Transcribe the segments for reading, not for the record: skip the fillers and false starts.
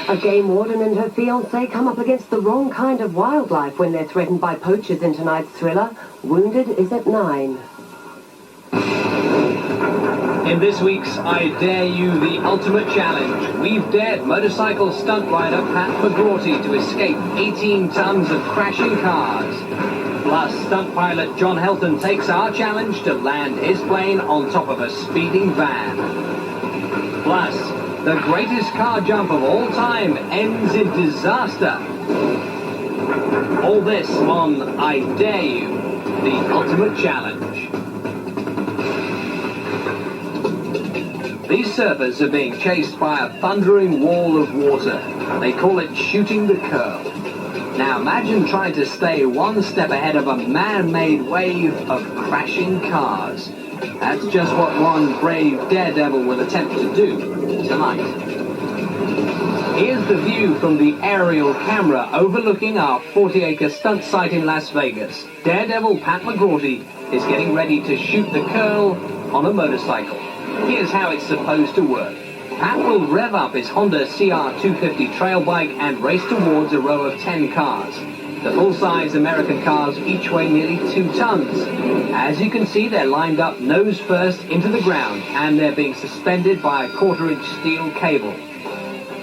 A game warden and her fiancé come up against the wrong kind of wildlife when they're threatened by poachers in tonight's thriller. Wounded is at 9. In this week's I Dare You, the Ultimate Challenge, we've dared motorcycle stunt rider Pat McGrorty to escape 18 tons of crashing cars. Plus, stunt pilot John Helton takes our challenge to land his plane on top of a speeding van. Plus, the greatest car jump of all time ends in disaster. All this on I Dare You, the Ultimate Challenge. These surfers are being chased by a thundering wall of water. They call it shooting the curl. Now imagine trying to stay one step ahead of a man-made wave of crashing cars. That's just what one brave daredevil will attempt to do tonight. Here's the view from the aerial camera overlooking our 40-acre stunt site in Las Vegas. Daredevil Pat McGrorty is getting ready to shoot the curl on a motorcycle. Here's how it's supposed to work. Pat will rev up his Honda CR250 trail bike and race towards a row of 10 cars. The full-size American cars each weigh nearly 2 tons. As you can see, they're lined up nose first into the ground, and they're being suspended by a 1/4-inch steel cable.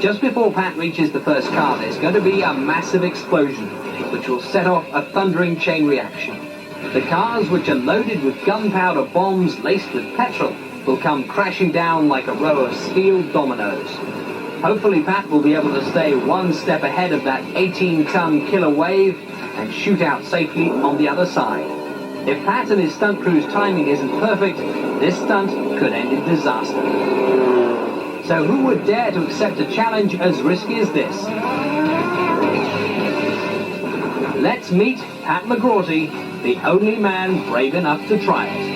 Just before Pat reaches the first car, there's going to be a massive explosion, which will set off a thundering chain reaction. The cars, which are loaded with gunpowder bombs laced with petrol, will come crashing down like a row of steel dominoes. Hopefully Pat will be able to stay one step ahead of that 18-ton killer wave and shoot out safely on the other side. If Pat and his stunt crew's timing isn't perfect, this stunt could end in disaster. So who would dare to accept a challenge as risky as this? Let's meet Pat McGrorty, the only man brave enough to try it.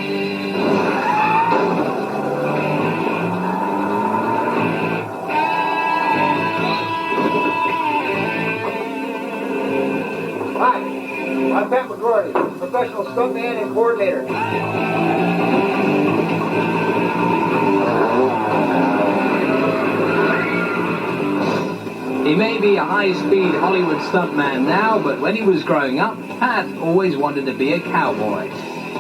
Hi, I'm Pat McGrorty, professional stuntman and coordinator. He may be a high-speed Hollywood stuntman now, but when he was growing up, Pat always wanted to be a cowboy.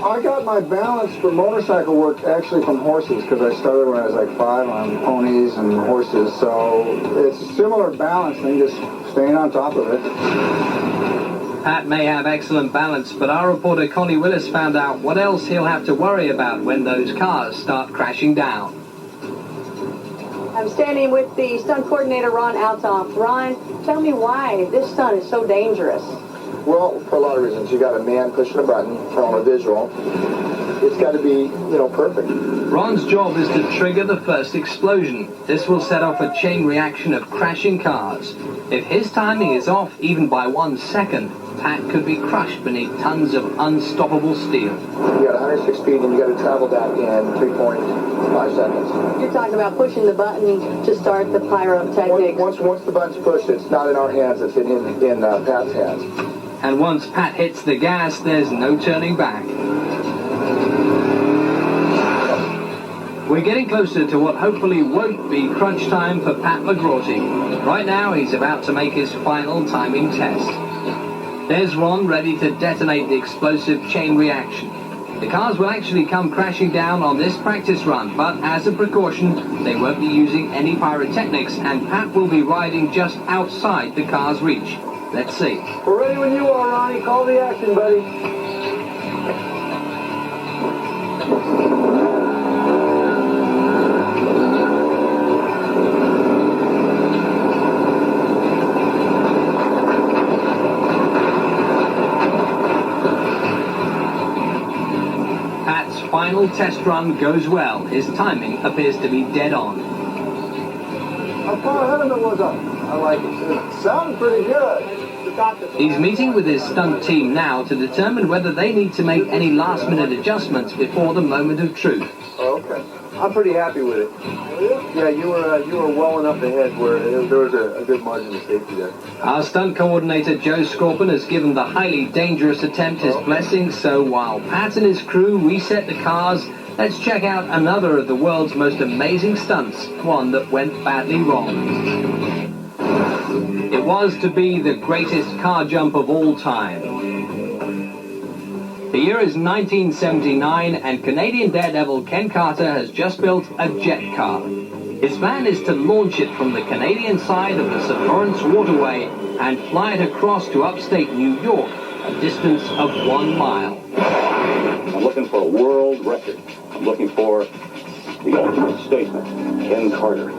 I got my balance for motorcycle work actually from horses, because I started when I was like 5 on ponies and horses, so it's a similar balance thing, just staying on top of it. Pat may have excellent balance, but our reporter Connie Willis found out what else he'll have to worry about when those cars start crashing down. I'm standing with the stunt coordinator, Ron Altoff. Ron, tell me why this stunt is so dangerous. Well, for a lot of reasons. You got a man pushing a button on a visual. It's got to be, perfect. Ron's job is to trigger the first explosion. This will set off a chain reaction of crashing cars. If his timing is off even by 1 second, Pat could be crushed beneath tons of unstoppable steel. You got 106 speed and you got to travel that in 3.5 seconds. You're talking about pushing the button to start the pyrotechnics. Once the button's pushed, it's not in our hands, it's in Pat's hands. And once Pat hits the gas, there's no turning back. We're getting closer to what hopefully won't be crunch time for Pat McGrorty. Right now, he's about to make his final timing test. There's Ron ready to detonate the explosive chain reaction. The cars will actually come crashing down on this practice run, but as a precaution, they won't be using any pyrotechnics, and Pat will be riding just outside the car's reach. Let's see. We're ready when you are, Ronnie. Call the action, buddy. Pat's final test run goes well. His timing appears to be dead on. How far ahead of it was I? I like it. It sounds pretty good. He's meeting with his stunt team now to determine whether they need to make any last-minute adjustments before the moment of truth. Oh, okay. I'm pretty happy with it. Yeah, you were well enough ahead where there was a good margin of safety there. Our stunt coordinator, Joe Scorpion, has given the highly dangerous attempt his blessing, so while Pat and his crew reset the cars, let's check out another of the world's most amazing stunts, one that went badly wrong. It was to be the greatest car jump of all time. The year is 1979, and Canadian daredevil Ken Carter has just built a jet car. His plan is to launch it from the Canadian side of the St. Lawrence Waterway and fly it across to upstate New York, a distance of 1 mile. I'm looking for a world record. I'm looking for the ultimate statement. Ken Carter,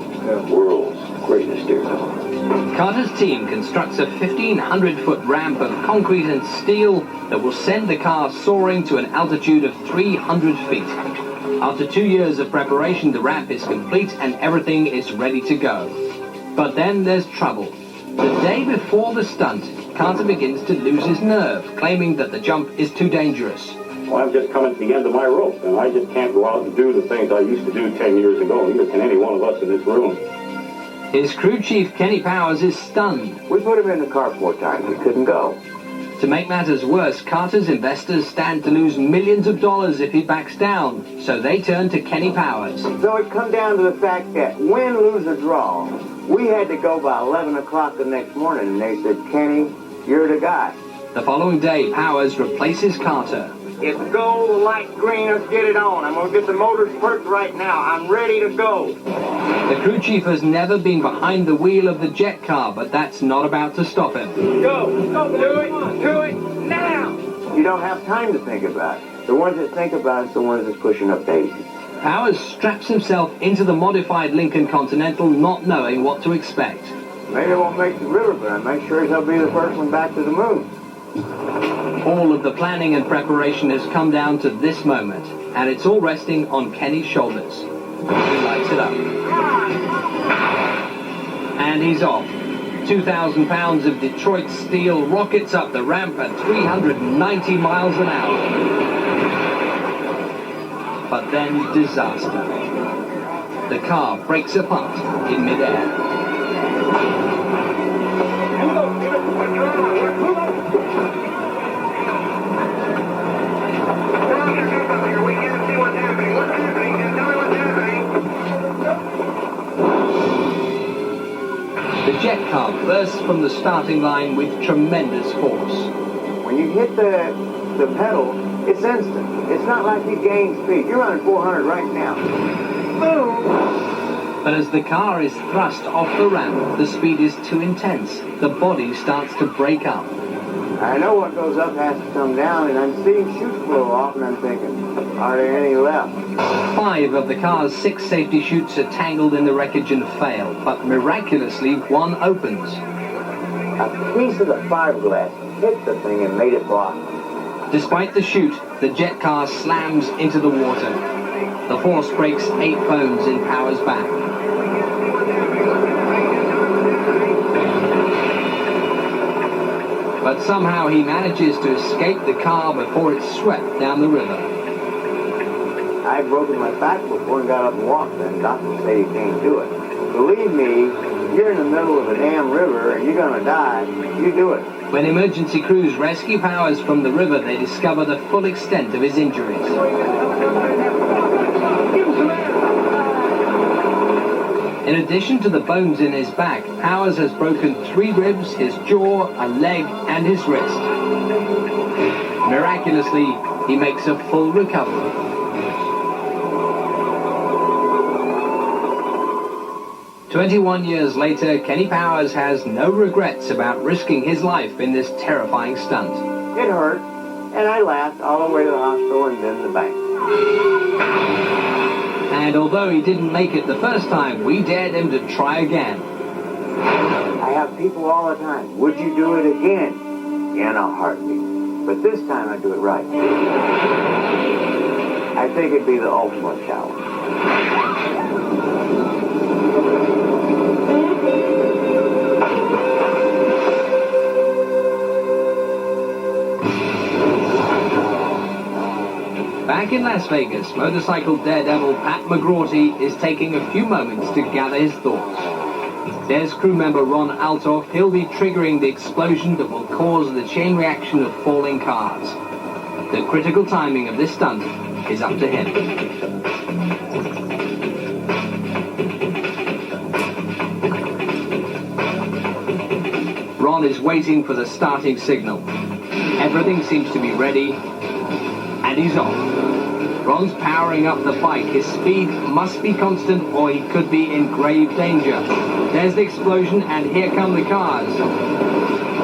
world's greatest daredevil. Carter's team constructs a 1,500-foot ramp of concrete and steel that will send the car soaring to an altitude of 300 feet. After 2 years of preparation, the ramp is complete and everything is ready to go. But then there's trouble. The day before the stunt, Carter begins to lose his nerve, claiming that the jump is too dangerous. Well, I'm just coming to the end of my rope, and I just can't go out and do the things I used to do 10 years ago. Neither can any one of us in this room. His crew chief, Kenny Powers, is stunned. We put him in the car 4 times. He couldn't go. To make matters worse, Carter's investors stand to lose millions of dollars if he backs down, so they turn to Kenny Powers. So it come down to the fact that win, lose, or draw, we had to go by 11 o'clock the next morning, and they said, Kenny, you're the guy. The following day, Powers replaces Carter. It's go, the light's green, let's get it on. I'm going to get the motors perked right now. I'm ready to go. The crew chief has never been behind the wheel of the jet car, but that's not about to stop him. Go, do it now. You don't have time to think about it. The ones that think about it's the ones that's pushing up daisies. Powers straps himself into the modified Lincoln Continental, not knowing what to expect. Maybe I won't make the river, but I make sure he'll be the first one back to the moon. All of the planning and preparation has come down to this moment, and it's all resting on Kenny's shoulders. He lights it up. And he's off. 2,000 pounds of Detroit steel rockets up the ramp at 390 miles an hour. But then disaster. The car breaks apart in midair. The jet car bursts from the starting line with tremendous force. When you hit the pedal, it's instant. It's not like you gain speed. You're running 400 right now. Boom! But as the car is thrust off the ramp, the speed is too intense. The body starts to break up. I know what goes up has to come down, and I'm seeing chutes blow off, and I'm thinking, are there any left? 5 of the car's 6 safety chutes are tangled in the wreckage and fail, but miraculously one opens. A piece of the fiberglass hit the thing and made it block. Despite the chute, the jet car slams into the water. The force breaks 8 bones in Powers' back. But somehow he manages to escape the car before it's swept down the river. I've broken my back before and got up and walked, and doctors say you can't do it. Believe me, you're in the middle of a damn river and you're going to die, you do it. When emergency crews rescue Powers from the river, they discover the full extent of his injuries. In addition to the bones in his back, Powers has broken 3 ribs, his jaw, a leg, and his wrist. Miraculously, he makes a full recovery. "21 years later, Kenny Powers has no regrets about risking his life in this terrifying stunt. It hurt, and I laughed all the way to the hospital and then the bank. And although he didn't make it the first time, we dared him to try again. I have people all the time, would you do it again? In a heartbeat. But this time I do it right. I think it'd be the ultimate challenge. Back in Las Vegas, motorcycle daredevil Pat McGrawty is taking a few moments to gather his thoughts. There's crew member Ron Altoff. He'll be triggering the explosion that will cause the chain reaction of falling cars. The critical timing of this stunt is up to him. John is waiting for the starting signal. Everything seems to be ready, and he's off. Ron's powering up the bike. His speed must be constant or he could be in grave danger. There's the explosion, and here come the cars.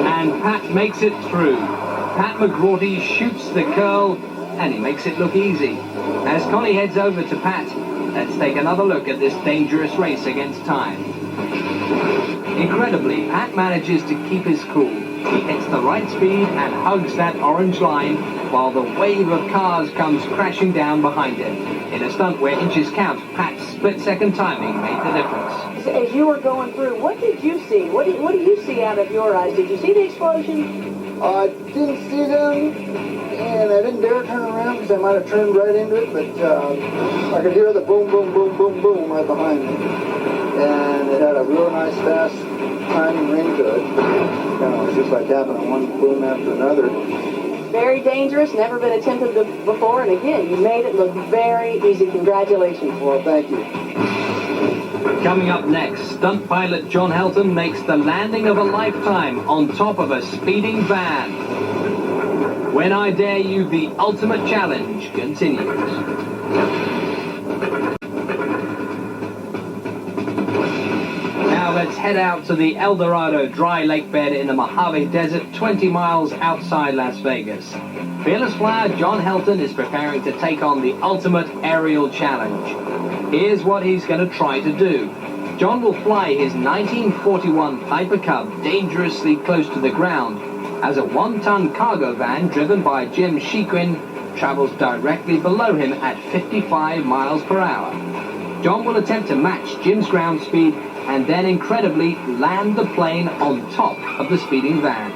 And Pat makes it through. Pat McGrorty shoots the curl, and he makes it look easy. As Connie heads over to Pat, let's take another look at this dangerous race against time. Incredibly, Pat manages to keep his cool. He hits the right speed and hugs that orange line while the wave of cars comes crashing down behind him. In a stunt where inches count, Pat's split-second timing made the difference. As you were going through, what did you see? What do you see out of your eyes? Did you see the explosion? I didn't see them, and I didn't dare turn around because I might have turned right into it, but I could hear the boom, boom, boom, boom, boom right behind me. And it had a real nice, fast timing ring to it. It was just like happening, one boom after another. Very dangerous, never been attempted before, and again, you made it look very easy. Congratulations. Well, thank you. Coming up next, stunt pilot John Helton makes the landing of a lifetime on top of a speeding van. When I Dare You, the ultimate challenge continues. Now let's head out to the El Dorado dry lake bed in the Mojave Desert, 20 miles outside Las Vegas. Fearless flyer John Helton is preparing to take on the ultimate aerial challenge. Here's what he's going to try to do. John will fly his 1941 Piper Cub dangerously close to the ground as a one-ton cargo van driven by Jim Shequin travels directly below him at 55 miles per hour. John will attempt to match Jim's ground speed and then incredibly land the plane on top of the speeding van.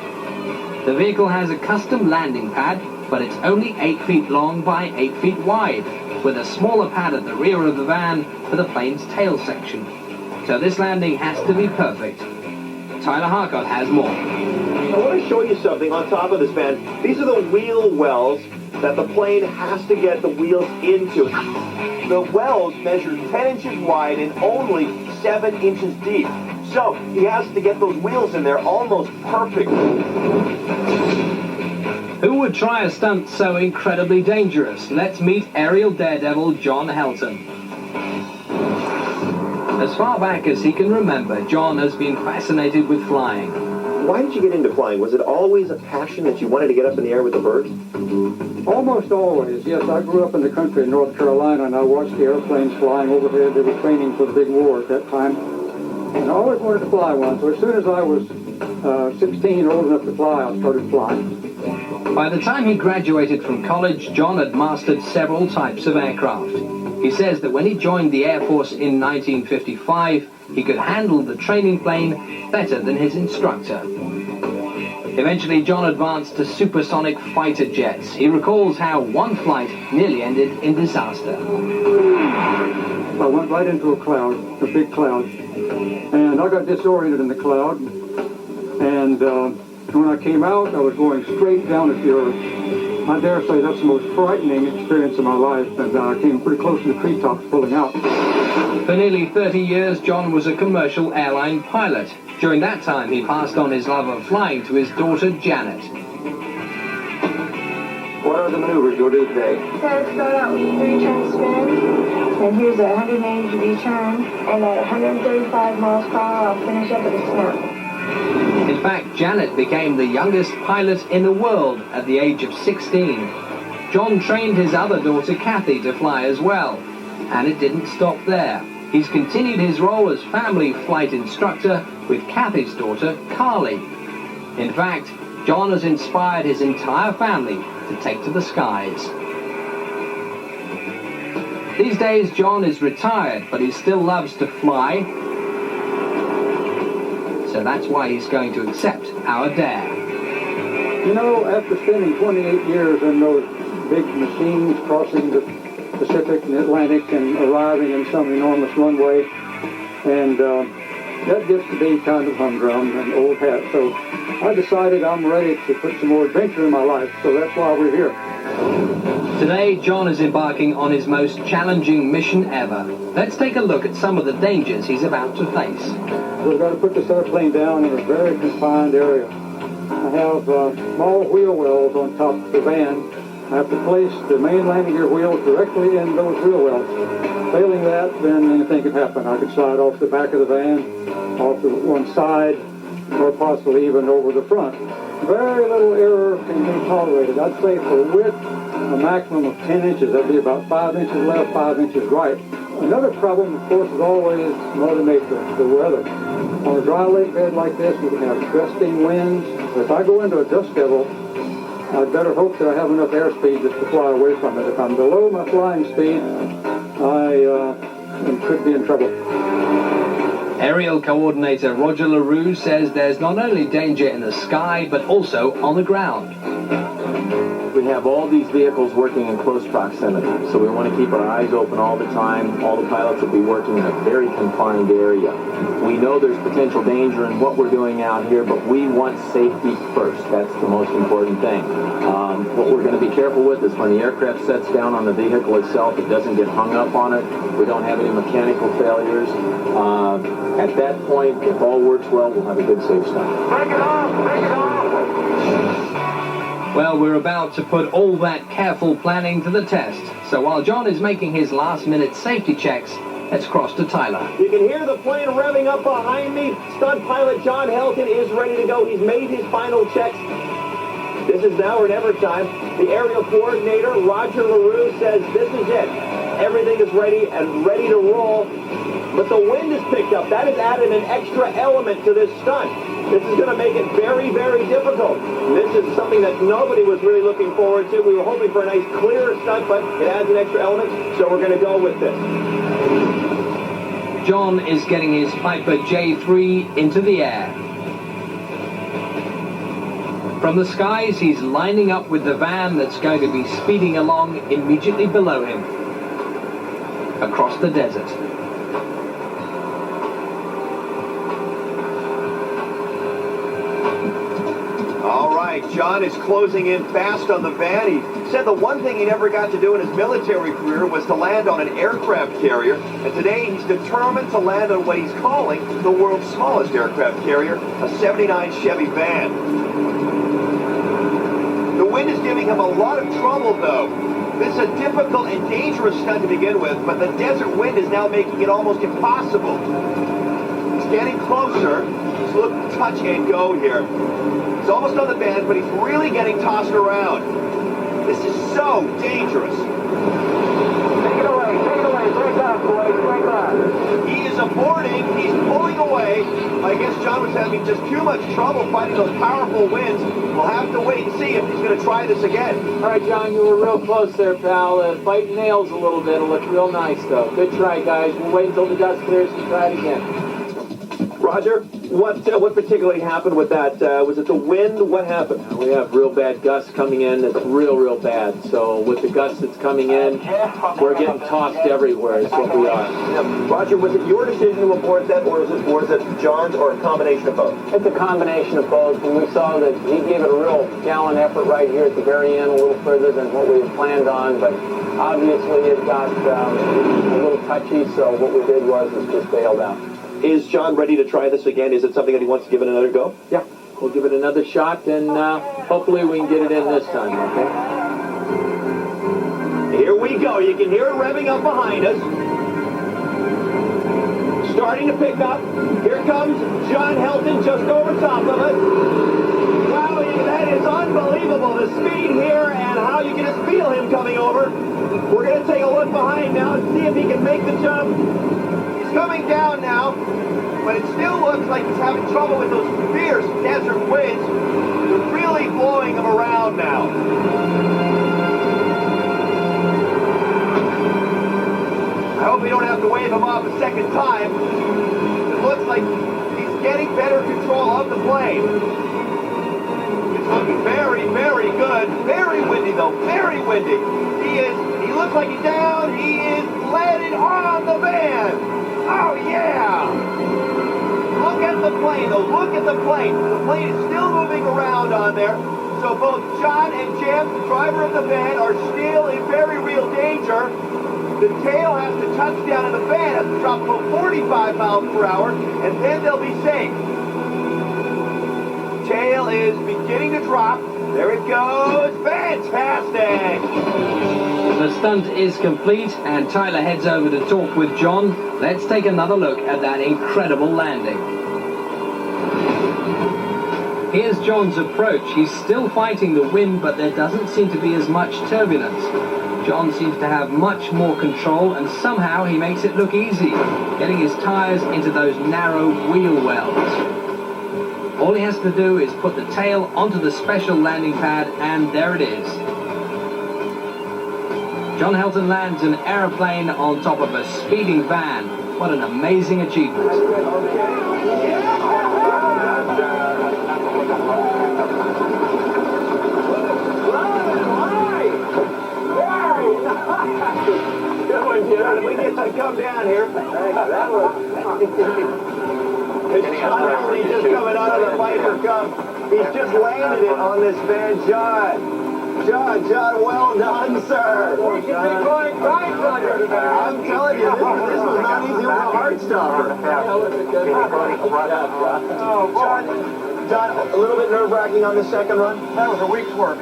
The vehicle has a custom landing pad, but it's only 8 feet long by 8 feet wide, with a smaller pad at the rear of the van for the plane's tail section. So this landing has to be perfect. Tyler Harcott has more. I want to show you something on top of this van. These are the wheel wells that the plane has to get the wheels into. The wells measure 10 inches wide and only 7 inches deep. So he has to get those wheels in there almost perfect. Who would try a stunt so incredibly dangerous? Let's meet aerial daredevil John Helton. As far back as he can remember, John has been fascinated with flying. Why did you get into flying? Was it always a passion that you wanted to get up in the air with the birds? Almost always, yes. I grew up in the country in North Carolina, and I watched the airplanes flying overhead. They were training for the big war at that time. And I always wanted to fly one, so as soon as I was 16, old enough to fly, I started flying. By the time he graduated from college, John had mastered several types of aircraft. He says that when he joined the Air Force in 1955, he could handle the training plane better than his instructor. Eventually, John advanced to supersonic fighter jets. He recalls how one flight nearly ended in disaster. I went right into a cloud, a big cloud, and I got disoriented in the cloud, and when I came out, I was going straight down at the earth. I dare say that's the most frightening experience of my life, and I came pretty close to the treetops pulling out. For nearly 30 years, John was a commercial airline pilot. During that time, he passed on his love of flying to his daughter, Janet. What are the maneuvers you'll do today? So start out with a 3-turn spin, and here's a 180-degree turn, and at 135 miles per hour, I'll finish up at a snap. In fact, Janet became the youngest pilot in the world at the age of 16. John trained his other daughter, Kathy, to fly as well. And it didn't stop there. He's continued his role as family flight instructor with Kathy's daughter, Carly. In fact, John has inspired his entire family to take to the skies. These days, John is retired, but he still loves to fly. So that's why he's going to accept our dare. You know, after spending 28 years in those big machines crossing the Pacific and Atlantic and arriving in some enormous runway, and that gets to be kind of humdrum and old hat. So I decided I'm ready to put some more adventure in my life, so that's why we're here. Today, John is embarking on his most challenging mission ever. Let's take a look at some of the dangers he's about to face. We've got to put this airplane down in a very confined area. I have small wheel wells on top of the van. I have to place the main landing gear wheels directly in those wheel wells. Failing that, then anything can happen. I could slide off the back of the van, off the one side, or possibly even over the front. Very little error can be tolerated. I'd say for width, a maximum of 10 inches. That'd be about 5 inches left, 5 inches right. Another problem, of course, is always Mother Nature, the weather. On a dry lake bed like this, we can have gusting winds. If I go into a dust devil, I'd better hope that I have enough airspeed just to fly away from it. If I'm below my flying speed, I could be in trouble. Aerial coordinator Roger LaRue says there's not only danger in the sky, but also on the ground. We have all these vehicles working in close proximity, so we want to keep our eyes open all the time. All the pilots will be working in a very confined area. We know there's potential danger in what we're doing out here, but we want safety first. That's the most important thing. What we're going to be careful with is when the aircraft sets down on the vehicle itself, it doesn't get hung up on it. We don't have any mechanical failures. At that point, if all works well, we'll have a good safe stunt. Break it off! Break it off! Well, we're about to put all that careful planning to the test. So while John is making his last-minute safety checks, let's cross to Tyler. You can hear the plane revving up behind me. Stunt pilot John Helton is ready to go. He's made his final checks. This is now or never time. The aerial coordinator, Roger LaRue, says this is it. Everything is ready and ready to roll. But the wind is picked up. That has added an extra element to this stunt. This is going to make it very, very difficult. This is something that nobody was really looking forward to. We were hoping for a nice, clear stunt, but it adds an extra element, so we're going to go with this. John is getting his Piper J3 into the air. From the skies, he's lining up with the van that's going to be speeding along immediately below him. Across the desert. All right, John is closing in fast on the van. He said the one thing he never got to do in his military career was to land on an aircraft carrier. And today he's determined to land on what he's calling the world's smallest aircraft carrier, a 79 Chevy van. The wind is giving him a lot of trouble, though. This is a difficult and dangerous stunt to begin with, but the desert wind is now making it almost impossible. He's getting closer. Just look, touch and go here. He's almost on the van, but he's really getting tossed around. This is so dangerous. Take it away, break off, boys, break off. He is aborting, he's pulling away. I guess John was having just too much trouble fighting those powerful winds. We'll have to wait and see if he's going to try this again. All right, John, you were real close there, pal. Fighting nails a little bit. It looked real nice, though. Good try, guys. We'll wait until the dust clears and try it again. Roger, what particularly happened with that? Was it the wind? What happened? We have real bad gusts coming in. It's real bad. So with the gusts that's coming in, we're getting tossed everywhere is what we are. Roger, was it your decision to abort that, or was it John's, or a combination of both? It's a combination of both. When we saw that he gave it a real gallant effort right here at the very end, a little further than what we had planned on, but obviously it got a little touchy, so what we did was just bailed out. Is John ready to try this again? Is it something that he wants to give it another go? Yeah, we'll give it another shot, and hopefully we can get it in this time, okay? Here we go. You can hear it revving up behind us. Starting to pick up. Here comes John Helton just over top of us. Wow, that is unbelievable. The speed here and how you can just feel him coming over. We're going to take a look behind now and see if he can make the jump. Coming down now, but it still looks like he's having trouble with those fierce desert winds. They're really blowing him around now. I hope we don't have to wave him off a second time. It looks like he's getting better control of the plane. It's looking very good. Very windy though, very windy. He looks like he's down. He is landing on the van. Oh, yeah! Look at the plane, though. Look at the plane. The plane is still moving around on there. So both John and Jim, the driver of the van, are still in very real danger. The tail has to touch down and the van has to drop about 45 miles per hour, and then they'll be safe. Tail is beginning to drop. There it goes. Fantastic! The stunt is complete, and Tyler heads over to talk with John. Let's take another look at that incredible landing. Here's John's approach. He's still fighting the wind, but there doesn't seem to be as much turbulence. John seems to have much more control, and somehow he makes it look easy, getting his tires into those narrow wheel wells. All he has to do is put the tail onto the special landing pad, and there it is. John Helton lands an aeroplane on top of a speeding van. What an amazing achievement. Good one, John. We get to come down here. It's John Helton just coming out of the Viper Cup. He's just landed it on this van, John, well done, sir. I'm telling you, this was not easy. It was a heart stopper. John, a little bit nerve-wracking on the second run. That was a week's work.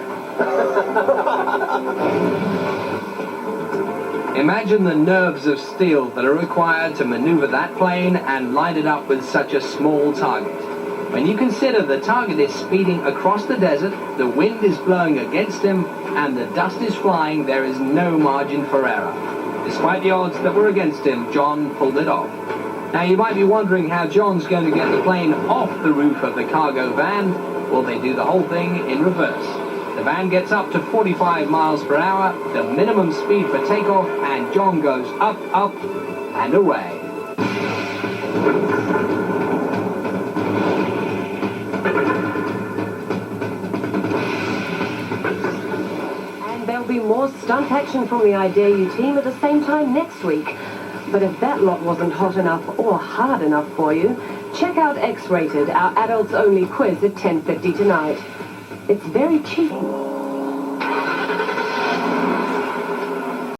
Imagine the nerves of steel that are required to maneuver that plane and line it up with such a small target. When you consider the target is speeding across the desert, the wind is blowing against him, and the dust is flying, there is no margin for error. Despite the odds that were against him, John pulled it off. Now you might be wondering how John's going to get the plane off the roof of the cargo van. Well, they do the whole thing in reverse. The van gets up to 45 miles per hour, the minimum speed for takeoff, and John goes up, up, and away. There'll be more stunt action from the I Dare You team at the same time next week. But if that lot wasn't hot enough or hard enough for you, check out X-Rated, our adults-only quiz at 10:50 tonight. It's very cheap.